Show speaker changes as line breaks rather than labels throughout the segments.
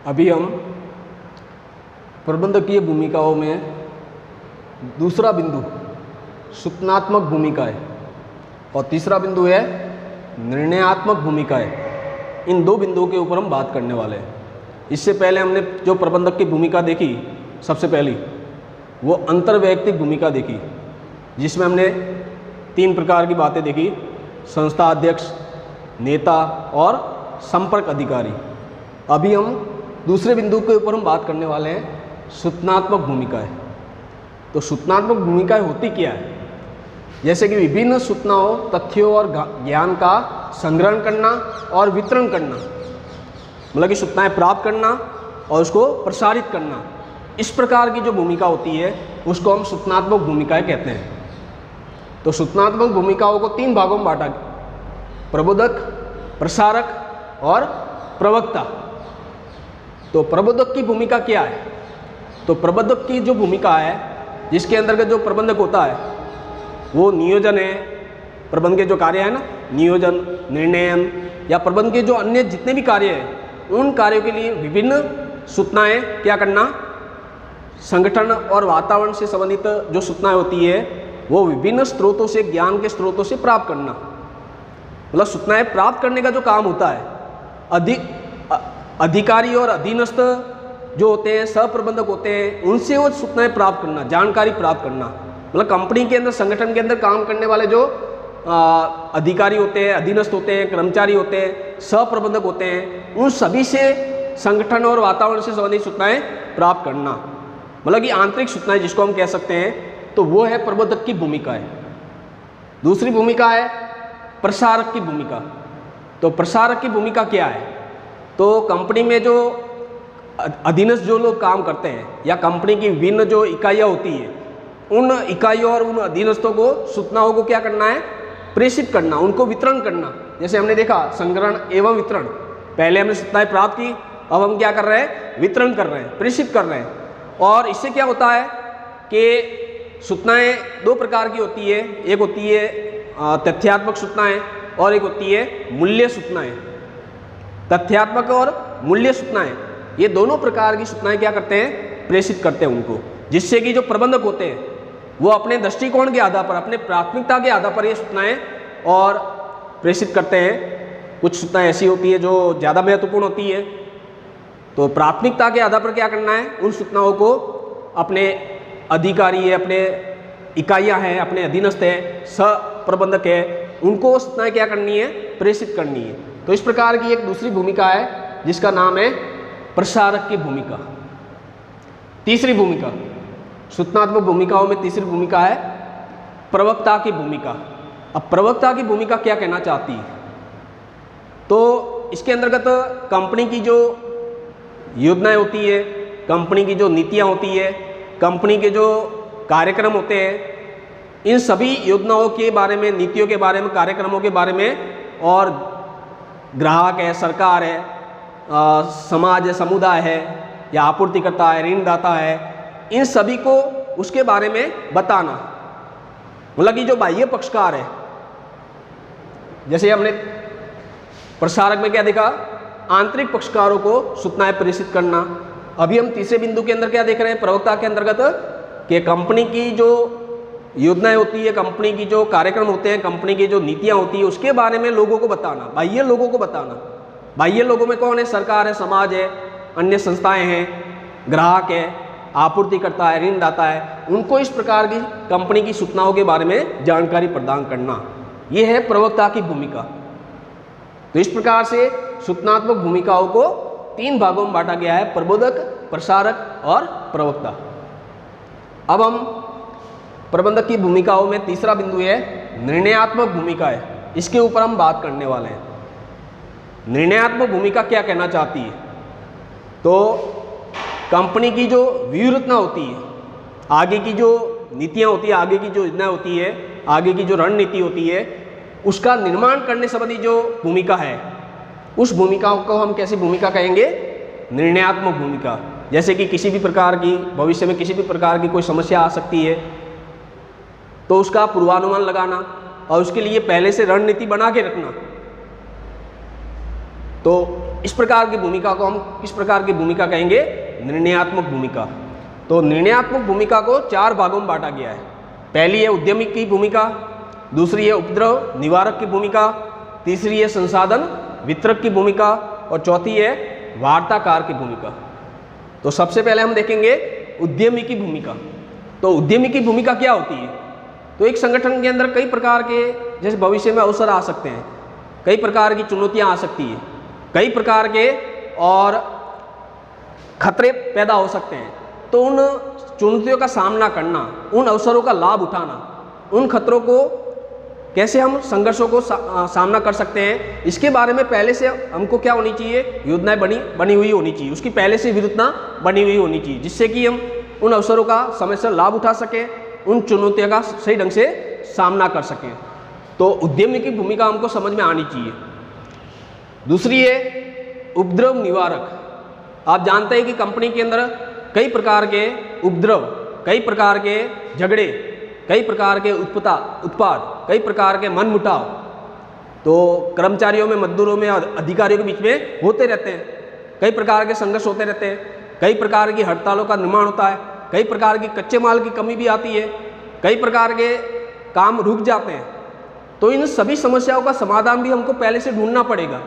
अभी हम प्रबंधकीय भूमिकाओं में दूसरा बिंदु सूचनात्मक भूमिकाएं और तीसरा बिंदु है निर्णयात्मक भूमिकाएं, इन दो बिंदुओं के ऊपर हम बात करने वाले हैं। इससे पहले हमने जो प्रबंधक की भूमिका देखी, सबसे पहली वो अंतर्वैयक्तिक भूमिका देखी, जिसमें हमने 3 प्रकार की बातें देखी: संस्था अध्यक्ष, नेता और संपर्क अधिकारी। अभी हम दूसरे बिंदु के ऊपर हम बात करने वाले हैं सूचनात्मक भूमिकाएं। तो सूचनात्मक भूमिकाएं होती क्या है? जैसे कि विभिन्न सूचनाओं, तथ्यों और ज्ञान का संग्रहण करना और वितरण करना, मतलब कि सूचनाएं प्राप्त करना और उसको प्रसारित करना, इस प्रकार की जो भूमिका होती है उसको हम सूचनात्मक भूमिकाएं कहते हैं। तो सूचनात्मक भूमिकाओं को 3 भागों में बांटा: प्रबोधक, प्रसारक और प्रवक्ता। तो प्रबोधक की भूमिका क्या है? तो प्रबोधक की जो भूमिका है, जिसके अंतर्गत जो प्रबंधक होता है वो नियोजन है, प्रबंध के जो कार्य है ना, नियोजन, निर्णयन या प्रबंध के जो अन्य जितने भी कार्य हैं, उन कार्यों के लिए विभिन्न सूचनाएं क्या करना, संगठन और वातावरण से संबंधित जो सूचनाएं होती है वो विभिन्न स्रोतों से, ज्ञान के स्रोतों से प्राप्त करना। मतलब सूचनाएं प्राप्त करने का जो काम होता है, अधिकारी और अधीनस्थ जो होते हैं, सहप्रबंधक होते हैं, उनसे वो सूचनाएं प्राप्त करना, जानकारी प्राप्त करना। मतलब कंपनी के अंदर, संगठन के अंदर काम करने वाले जो अधिकारी होते हैं, अधीनस्थ होते हैं, कर्मचारी होते हैं, सहप्रबंधक होते हैं, उन सभी से संगठन और वातावरण से संबंधित सूचनाएं प्राप्त करना, मतलब कि आंतरिक सूचनाएं जिसको हम कह सकते हैं। तो वो है प्रबोधक की भूमिका है। दूसरी भूमिका है प्रसारक की भूमिका। तो प्रसारक की भूमिका क्या है? तो कंपनी में जो अधीनस्थ जो लोग काम करते हैं या कंपनी की विभिन्न जो इकाइयाँ होती है, उन इकाइयों और उन अधीनस्थों को सूचनाओं को क्या करना है, प्रेषित करना, उनको वितरण करना। जैसे हमने देखा संग्रहण एवं वितरण, पहले हमने सूचनाएं प्राप्त की, अब हम क्या कर रहे हैं, वितरण कर रहे हैं, प्रेषित कर रहे हैं। और इससे क्या होता है कि सूचनाएं 2 प्रकार की होती है, एक होती है तथ्यात्मक सूचनाएं और एक होती है मूल्य सूचनाएं। तथ्यात्मक और मूल्य सूचनाएं, ये दोनों प्रकार की सूचनाएं क्या करते हैं, प्रेषित करते हैं उनको, जिससे कि जो प्रबंधक होते हैं वो अपने दृष्टिकोण के आधार पर, अपने प्राथमिकता के आधार पर ये सूचनाएं और प्रेषित करते हैं। कुछ सूचनाएं ऐसी होती है जो ज़्यादा महत्वपूर्ण होती है, तो प्राथमिकता के आधार पर क्या करना है, उन सूचनाओं को अपने अधिकारी है, अपने इकाइयाँ हैं, अपने अधीनस्थ है, सहप्रबंधक है, उनको सूचनाएं क्या करनी है, प्रेषित करनी है। तो इस प्रकार की एक दूसरी भूमिका है जिसका नाम है प्रसारक की भूमिका। तीसरी भूमिका, सूचनात्मक भूमिकाओं में तीसरी भूमिका है प्रवक्ता की भूमिका। अब प्रवक्ता की भूमिका क्या कहना चाहती है? तो इसके अंतर्गत कंपनी की जो योजनाएं होती है, कंपनी की जो नीतियां होती है, कंपनी के जो कार्यक्रम होते हैं, इन सभी योजनाओं के बारे में, नीतियों के बारे में, कार्यक्रमों के बारे में, और ग्राहक है, सरकार है, समाज है, समुदाय है या आपूर्तिकर्ता है, ऋणदाता है, इन सभी को उसके बारे में बताना। मतलब कि जो बाह्य पक्षकार है, जैसे हमने प्रसारक में क्या देखा, आंतरिक पक्षकारों को सूचनाएं प्रेषित करना। अभी हम तीसरे बिंदु के अंदर क्या देख रहे हैं, प्रवक्ता के अंतर्गत, कि कंपनी की जो योजनाएं होती है, कंपनी की जो कार्यक्रम होते हैं, कंपनी की जो नीतियां होती है, उसके बारे में लोगों को बताना, बाह्य लोगों को बताना। बाह्य लोगों में कौन है, सरकार है, समाज है, अन्य संस्थाएं हैं, ग्राहक है, आपूर्तिकर्ता है, ऋणदाता है, उनको इस प्रकार की कंपनी की सूचनाओं के बारे में जानकारी प्रदान करना, ये है प्रवक्ता की भूमिका। तो इस प्रकार से सूचनात्मक भूमिकाओं को 3 भागों में बांटा गया है: प्रबोधक, प्रसारक और प्रवक्ता। अब हम प्रबंधक की भूमिकाओं में तीसरा बिंदु है निर्णयात्मक भूमिका है, इसके ऊपर हम बात करने वाले हैं। निर्णयात्मक भूमिका क्या कहना चाहती है? तो कंपनी की जो व्यूहरचना होती है, आगे की जो नीतियां होती है, आगे की जो योजना होती है, आगे की जो रणनीति होती है, उसका निर्माण करने संबंधी जो भूमिका है, उस भूमिका को हम कैसी भूमिका कहेंगे, निर्णयात्मक भूमिका। जैसे कि किसी भी प्रकार की, भविष्य में किसी भी प्रकार की कोई समस्या आ सकती है, तो उसका पूर्वानुमान लगाना और उसके लिए पहले से रणनीति बना के रखना। तो इस प्रकार की भूमिका को हम किस प्रकार की भूमिका कहेंगे? निर्णयात्मक भूमिका। तो निर्णयात्मक भूमिका को 4 भागों में बांटा गया है। पहली है उद्यमी की भूमिका, दूसरी है उपद्रव निवारक की भूमिका, तीसरी है संसाधन वितरक की भूमिका और चौथी है वार्ताकार की भूमिका। तो सबसे पहले हम देखेंगे उद्यमी की भूमिका। तो उद्यमी की भूमिका क्या होती है? तो एक संगठन के अंदर कई प्रकार के, जैसे भविष्य में अवसर आ सकते हैं, कई प्रकार की चुनौतियां आ सकती है, कई प्रकार के और खतरे पैदा हो सकते हैं। तो उन चुनौतियों का सामना करना, उन अवसरों का लाभ उठाना, उन खतरों को कैसे हम संघर्षों को सामना कर सकते हैं, इसके बारे में पहले से हमको क्या होनी चाहिए? योजनाएं बनी हुई होनी चाहिए। उसकी पहले से योजना बनी हुई होनी चाहिए, जिससे कि हम उन अवसरों का समय से लाभ उठा सकें, उन चुनौतियों का सही ढंग से सामना कर सकें। तो उद्यमी की भूमिका हमको समझ में आनी चाहिए। दूसरी है उपद्रव निवारक। आप जानते हैं कि कंपनी के अंदर कई प्रकार के उपद्रव, कई प्रकार के झगड़े, कई प्रकार के उत्पाद, कई प्रकार के मनमुटाव तो कर्मचारियों में, मजदूरों में, अधिकारियों के बीच में होते रहते हैं। कई प्रकार के संघर्ष होते रहते हैं, कई प्रकार की हड़तालों का निर्माण होता है, कई प्रकार की कच्चे माल की कमी भी आती है, कई प्रकार के काम रुक जाते हैं। तो इन सभी समस्याओं का समाधान भी हमको पहले से ढूंढना पड़ेगा,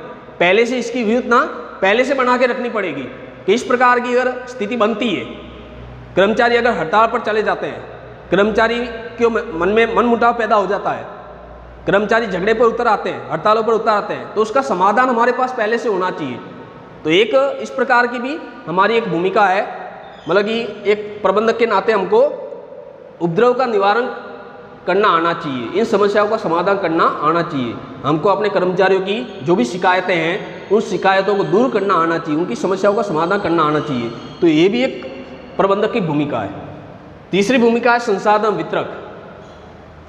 पहले से इसकी व्यूहरचना पहले से बना के रखनी पड़ेगी कि इस प्रकार की अगर स्थिति बनती है, कर्मचारी अगर हड़ताल पर चले जाते हैं, कर्मचारी के मन में मनमुटाव पैदा हो जाता है, कर्मचारी झगड़े पर उतर आते हैं, हड़तालों पर उतर आते हैं, तो उसका समाधान हमारे पास पहले से होना चाहिए। तो एक इस प्रकार की भी हमारी एक भूमिका है, मतलब कि एक प्रबंधक के नाते हमको उपद्रव का निवारण करना आना चाहिए, इन समस्याओं का समाधान करना आना चाहिए। हमको अपने कर्मचारियों की जो भी शिकायतें हैं, उन शिकायतों को दूर करना आना चाहिए, उनकी समस्याओं का समाधान करना आना चाहिए। तो ये भी एक प्रबंधक की भूमिका है। तीसरी भूमिका है संसाधन वितरक।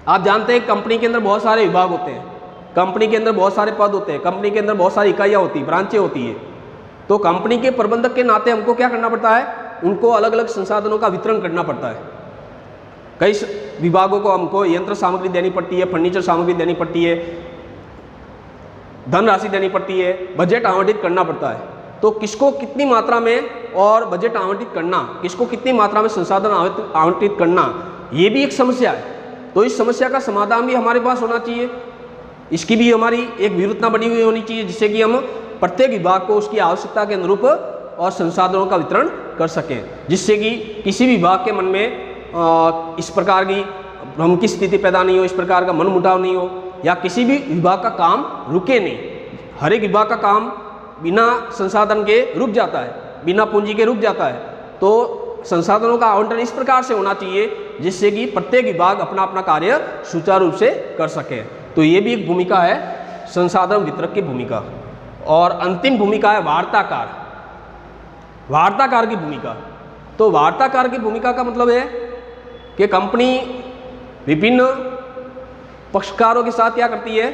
आप जानते हैं कंपनी के अंदर बहुत सारे विभाग होते हैं, कंपनी के अंदर बहुत सारे पद होते हैं, कंपनी के अंदर बहुत सारी इकाइयाँ होती हैं, ब्रांचें होती है। तो कंपनी के प्रबंधक के नाते हमको क्या करना पड़ता है? उनको अलग अलग संसाधनों का वितरण करना पड़ता है। कई विभागों को हमको यंत्र सामग्री देनी पड़ती है, फर्नीचर सामग्री देनी पड़ती है, धनराशि देनी पड़ती है, बजट आवंटित करना पड़ता है। तो किसको कितनी मात्रा में और बजट आवंटित करना, किसको कितनी मात्रा में संसाधन आवंटित करना, ये भी एक समस्या है। तो इस समस्या का समाधान भी हमारे पास होना चाहिए, इसकी भी हमारी एक व्यूहरचना बनी हुई होनी चाहिए, जिससे कि हम प्रत्येक विभाग को उसकी आवश्यकता के अनुरूप और संसाधनों का वितरण कर सकें, जिससे कि किसी भी विभाग के मन में इस प्रकार की भ्रम की स्थिति पैदा नहीं हो, इस प्रकार का मनमुटाव नहीं हो, या किसी भी विभाग का काम रुके नहीं। हर एक विभाग का काम बिना संसाधन के रुक जाता है, बिना पूंजी के रुक जाता है। तो संसाधनों का आवंटन इस प्रकार से होना चाहिए जिससे कि प्रत्येक विभाग अपना अपना कार्य सुचारू रूप से कर सके। तो ये भी एक भूमिका है संसाधन वितरक की भूमिका। और अंतिम भूमिका है वार्ताकार। वार्ताकार की भूमिका, तो वार्ताकार की भूमिका का मतलब है कि कंपनी विभिन्न पक्षकारों के साथ क्या करती है?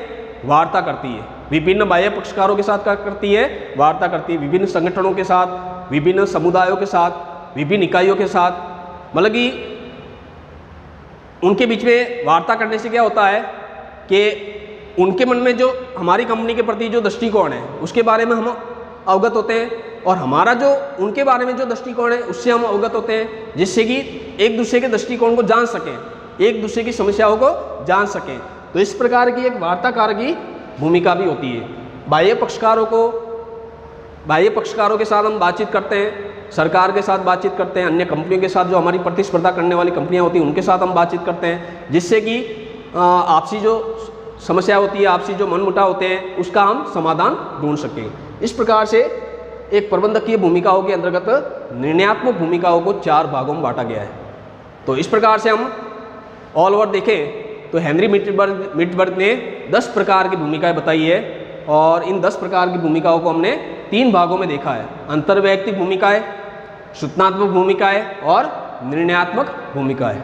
वार्ता करती है। विभिन्न बाह्य पक्षकारों के साथ क्या करती है? वार्ता करती है। विभिन्न संगठनों के साथ, विभिन्न समुदायों के साथ, विभिन्न इकाइयों के साथ, मतलब कि उनके बीच में वार्ता करने से क्या होता है कि उनके मन में जो हमारी कंपनी के प्रति जो दृष्टिकोण है उसके बारे में हम अवगत होते हैं, और हमारा जो उनके बारे में जो दृष्टिकोण है उससे हम अवगत होते हैं, जिससे कि एक दूसरे के दृष्टिकोण को जान सकें, एक दूसरे की समस्याओं को जान सकें। तो इस प्रकार की एक वार्ताकार की भूमिका भी होती है। बाह्य पक्षकारों के साथ हम बातचीत करते हैं, सरकार के साथ बातचीत करते हैं, अन्य कंपनियों के साथ जो हमारी प्रतिस्पर्धा करने वाली कंपनियां होती हैं उनके साथ हम बातचीत करते हैं, जिससे कि आपसी जो समस्या होती है, आपसी जो मनमुटाव होते हैं उसका हम समाधान ढूंढ सकें। इस प्रकार से एक प्रबंधकीय भूमिकाओं के अंतर्गत निर्णयात्मक भूमिकाओं को 4 भागों में बांटा गया है। तो इस प्रकार से हम ऑल ओवर देखें तो हेनरी मिटबर्ग ने 10 प्रकार की भूमिकाएं बताई है, और इन 10 प्रकार की भूमिकाओं को हमने 3 भागों में देखा है: अंतर्वैयक्तिक भूमिकाएं, सूचनात्मक भूमिकाएं और निर्णयात्मक भूमिकाएं।